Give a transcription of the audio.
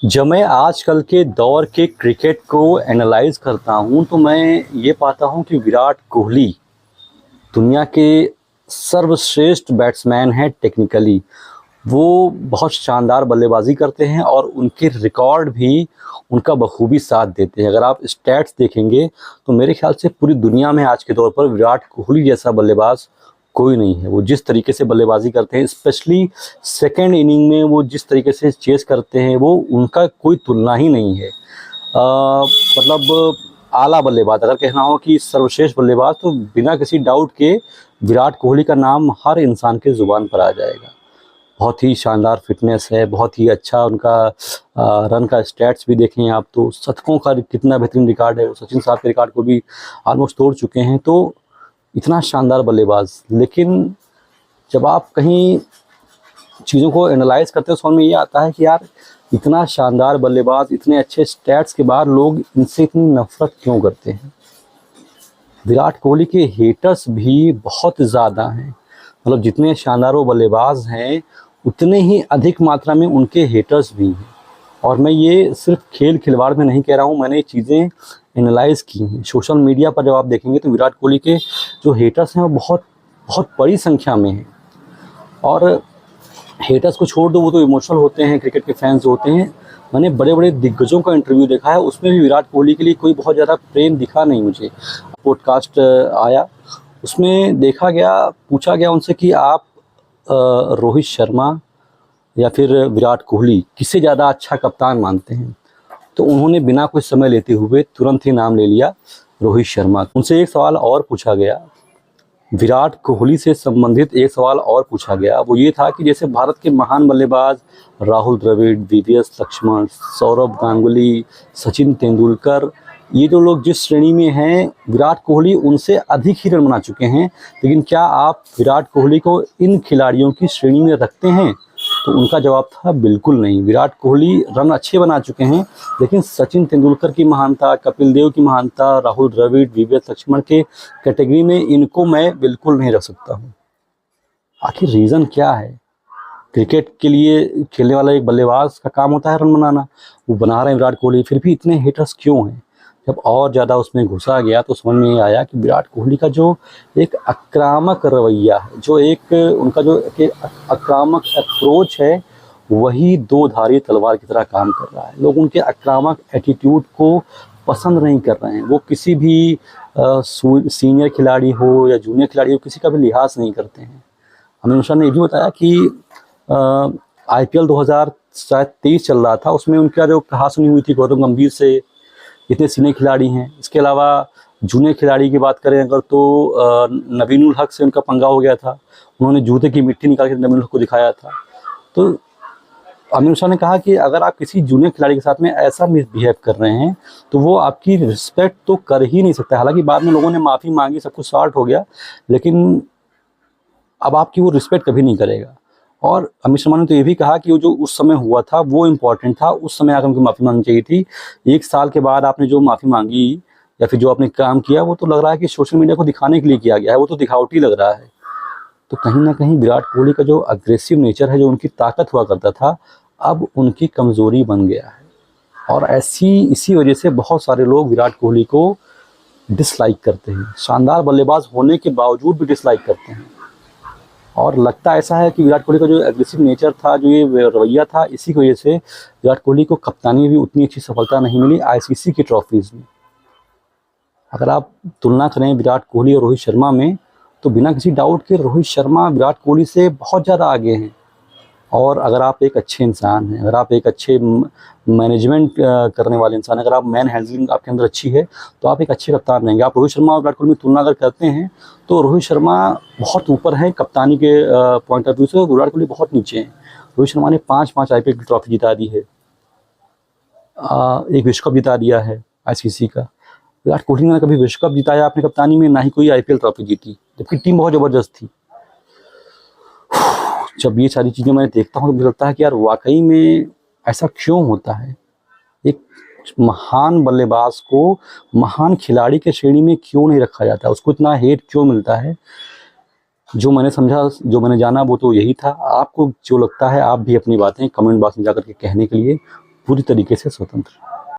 जब मैं आजकल के दौर के क्रिकेट को एनालाइज करता हूं तो मैं ये पाता हूं कि विराट कोहली दुनिया के सर्वश्रेष्ठ बैट्समैन हैं। टेक्निकली वो बहुत शानदार बल्लेबाजी करते हैं और उनके रिकॉर्ड भी उनका बखूबी साथ देते हैं। अगर आप स्टैट्स देखेंगे तो मेरे ख्याल से पूरी दुनिया में आज के दौर पर विराट कोहली जैसा बल्लेबाज कोई नहीं है। वो जिस तरीके से बल्लेबाजी करते हैं, स्पेशली सेकेंड इनिंग में वो जिस तरीके से चेस करते हैं, वो उनका कोई तुलना ही नहीं है। मतलब आला बल्लेबाज अगर कहना हो कि सर्वश्रेष्ठ बल्लेबाज, तो बिना किसी डाउट के विराट कोहली का नाम हर इंसान के ज़ुबान पर आ जाएगा। बहुत ही शानदार फिटनेस है, बहुत ही अच्छा उनका रन का स्टैट्स भी देखें आप तो शतकों का कितना बेहतरीन रिकॉर्ड है। वो सचिन साहब के रिकॉर्ड को भी ऑलमोस्ट तोड़ चुके हैं। तो इतना शानदार बल्लेबाज, लेकिन जब आप कहीं चीज़ों को एनालाइज करते हो समझ में ये आता है कि यार इतना शानदार बल्लेबाज, इतने अच्छे स्टैट्स के बाद लोग इनसे इतनी नफरत क्यों करते हैं। विराट कोहली के हेटर्स भी बहुत ज़्यादा हैं। मतलब जितने शानदार वो बल्लेबाज हैं उतने ही अधिक मात्रा में उनके हेटर्स भी हैं। और मैं ये सिर्फ खेल खिलवाड़ में नहीं कह रहा हूँ, मैंने ये चीज़ें एनालाइज की हैं। सोशल मीडिया पर जब आप देखेंगे तो विराट कोहली के जो हेटर्स हैं वो बहुत बहुत बड़ी संख्या में हैं। और हेटर्स को छोड़ दो, वो तो इमोशनल होते हैं, क्रिकेट के फैंस होते हैं। मैंने बड़े बड़े दिग्गजों का इंटरव्यू देखा है, उसमें भी विराट कोहली के लिए कोई बहुत ज़्यादा प्रेम दिखा नहीं मुझे। पॉडकास्ट आया, उसमें देखा गया, पूछा गया उनसे कि आप रोहित शर्मा या फिर विराट कोहली किससे ज़्यादा अच्छा कप्तान मानते हैं। तो उन्होंने बिना कोई समय लेते हुए तुरंत ही नाम ले लिया रोहित शर्मा। उनसे एक सवाल और पूछा गया, विराट कोहली से संबंधित एक सवाल और पूछा गया। वो ये था कि जैसे भारत के महान बल्लेबाज राहुल द्रविड़, वीवीएस लक्ष्मण, सौरव गांगुली, सचिन तेंदुलकर, ये जो लोग जिस श्रेणी में हैं, विराट कोहली उनसे अधिक ही रन बना चुके हैं, लेकिन क्या आप विराट कोहली को इन खिलाड़ियों की श्रेणी में रखते हैं? तो उनका जवाब था बिल्कुल नहीं। विराट कोहली रन अच्छे बना चुके हैं, लेकिन सचिन तेंदुलकर की महानता, कपिल देव की महानता, राहुल द्रविड़, वीवीएस लक्ष्मण के कैटेगरी में इनको मैं बिल्कुल नहीं रख सकता हूँ। आखिर रीज़न क्या है? क्रिकेट के लिए खेलने वाला एक बल्लेबाज का काम होता है रन बनाना, वो बना रहे हैं विराट कोहली, फिर भी इतने हेटर्स क्यों हैं? जब और ज़्यादा उसमें घुसा गया तो समझ में आया कि विराट कोहली का जो एक आक्रामक रवैया है, जो एक उनका जो एक आक्रामक अप्रोच है, वही दो धारी तलवार की तरह काम कर रहा है। लोग उनके आक्रामक एटीट्यूड को पसंद नहीं कर रहे हैं। वो किसी भी सीनियर खिलाड़ी हो या जूनियर खिलाड़ी हो, किसी का भी लिहाज नहीं करते हैं। अमित शाह ने ये भी बताया कि IPL 2023 चल रहा था, उसमें उनका जो कहा सुनी हुई थी गौतम गंभीर से, इतने सीनियर खिलाड़ी हैं। इसके अलावा जूनियर खिलाड़ी की बात करें अगर तो नवीनुल हक से उनका पंगा हो गया था। उन्होंने जूते की मिट्टी निकाल के नवीनुल हक को दिखाया था। तो आमिर शाह ने कहा कि अगर आप किसी जूनियर खिलाड़ी के साथ में ऐसा मिसबिहेव कर रहे हैं तो वो आपकी रिस्पेक्ट तो कर ही नहीं सकता। हालांकि बाद में लोगों ने माफ़ी मांगी, सब कुछ सॉर्ट हो गया, लेकिन अब आपकी वो रिस्पेक्ट कभी नहीं करेगा। और अमित शर्मा ने तो ये भी कहा कि वो जो उस समय हुआ था वो इम्पोर्टेंट था, उस समय आकर उनको माफ़ी मांगनी चाहिए थी। 1 साल के बाद आपने जो माफ़ी मांगी या फिर जो आपने काम किया, वो तो लग रहा है कि सोशल मीडिया को दिखाने के लिए किया गया है, वो तो दिखावटी लग रहा है। तो कहीं ना कहीं विराट कोहली का जो अग्रेसिव नेचर है, जो उनकी ताकत हुआ करता था, अब उनकी कमज़ोरी बन गया है। और इसी वजह से बहुत सारे लोग विराट कोहली को डिसलाइक करते हैं। शानदार बल्लेबाज होने के बावजूद भी डिसलाइक करते हैं। और लगता ऐसा है कि विराट कोहली का जो एग्रेसिव नेचर था, जो ये रवैया था, इसी की वजह से विराट कोहली को कप्तानी में भी उतनी अच्छी सफलता नहीं मिली ICC की ट्रॉफीज़ में। अगर आप तुलना करें विराट कोहली और रोहित शर्मा में, तो बिना किसी डाउट के रोहित शर्मा विराट कोहली से बहुत ज़्यादा आगे हैं। और अगर आप एक अच्छे इंसान हैं, अगर आप एक अच्छे मैनेजमेंट करने वाले इंसान हैं, अगर आप मैन हैंडलिंग आपके अंदर अच्छी है, तो आप एक अच्छे कप्तान रहेंगे। आप रोहित शर्मा और विराट कोहली में तुलना अगर करते हैं तो रोहित शर्मा बहुत ऊपर है कप्तानी के पॉइंट ऑफ व्यू से, विराट कोहली बहुत नीचे हैं। रोहित शर्मा ने 5 IPL की ट्रॉफी जिता दी है, एक विश्व कप जिता दिया है ICC का। विराट कोहली ने कभी विश्व कप जिताया अपनी कप्तानी में, ना ही कोई IPL ट्रॉफी जीती, जबकि टीम बहुत ज़बरदस्त थी। जब ये सारी चीज़ें मैं देखता हूँ तो मुझे लगता है कि यार वाकई में ऐसा क्यों होता है। एक महान बल्लेबाज को महान खिलाड़ी के श्रेणी में क्यों नहीं रखा जाता, उसको इतना हेट क्यों मिलता है। जो मैंने समझा, जो मैंने जाना, वो तो यही था। आपको जो लगता है आप भी अपनी बातें कमेंट बॉक्स में जाकर के कहने के लिए पूरी तरीके से स्वतंत्र।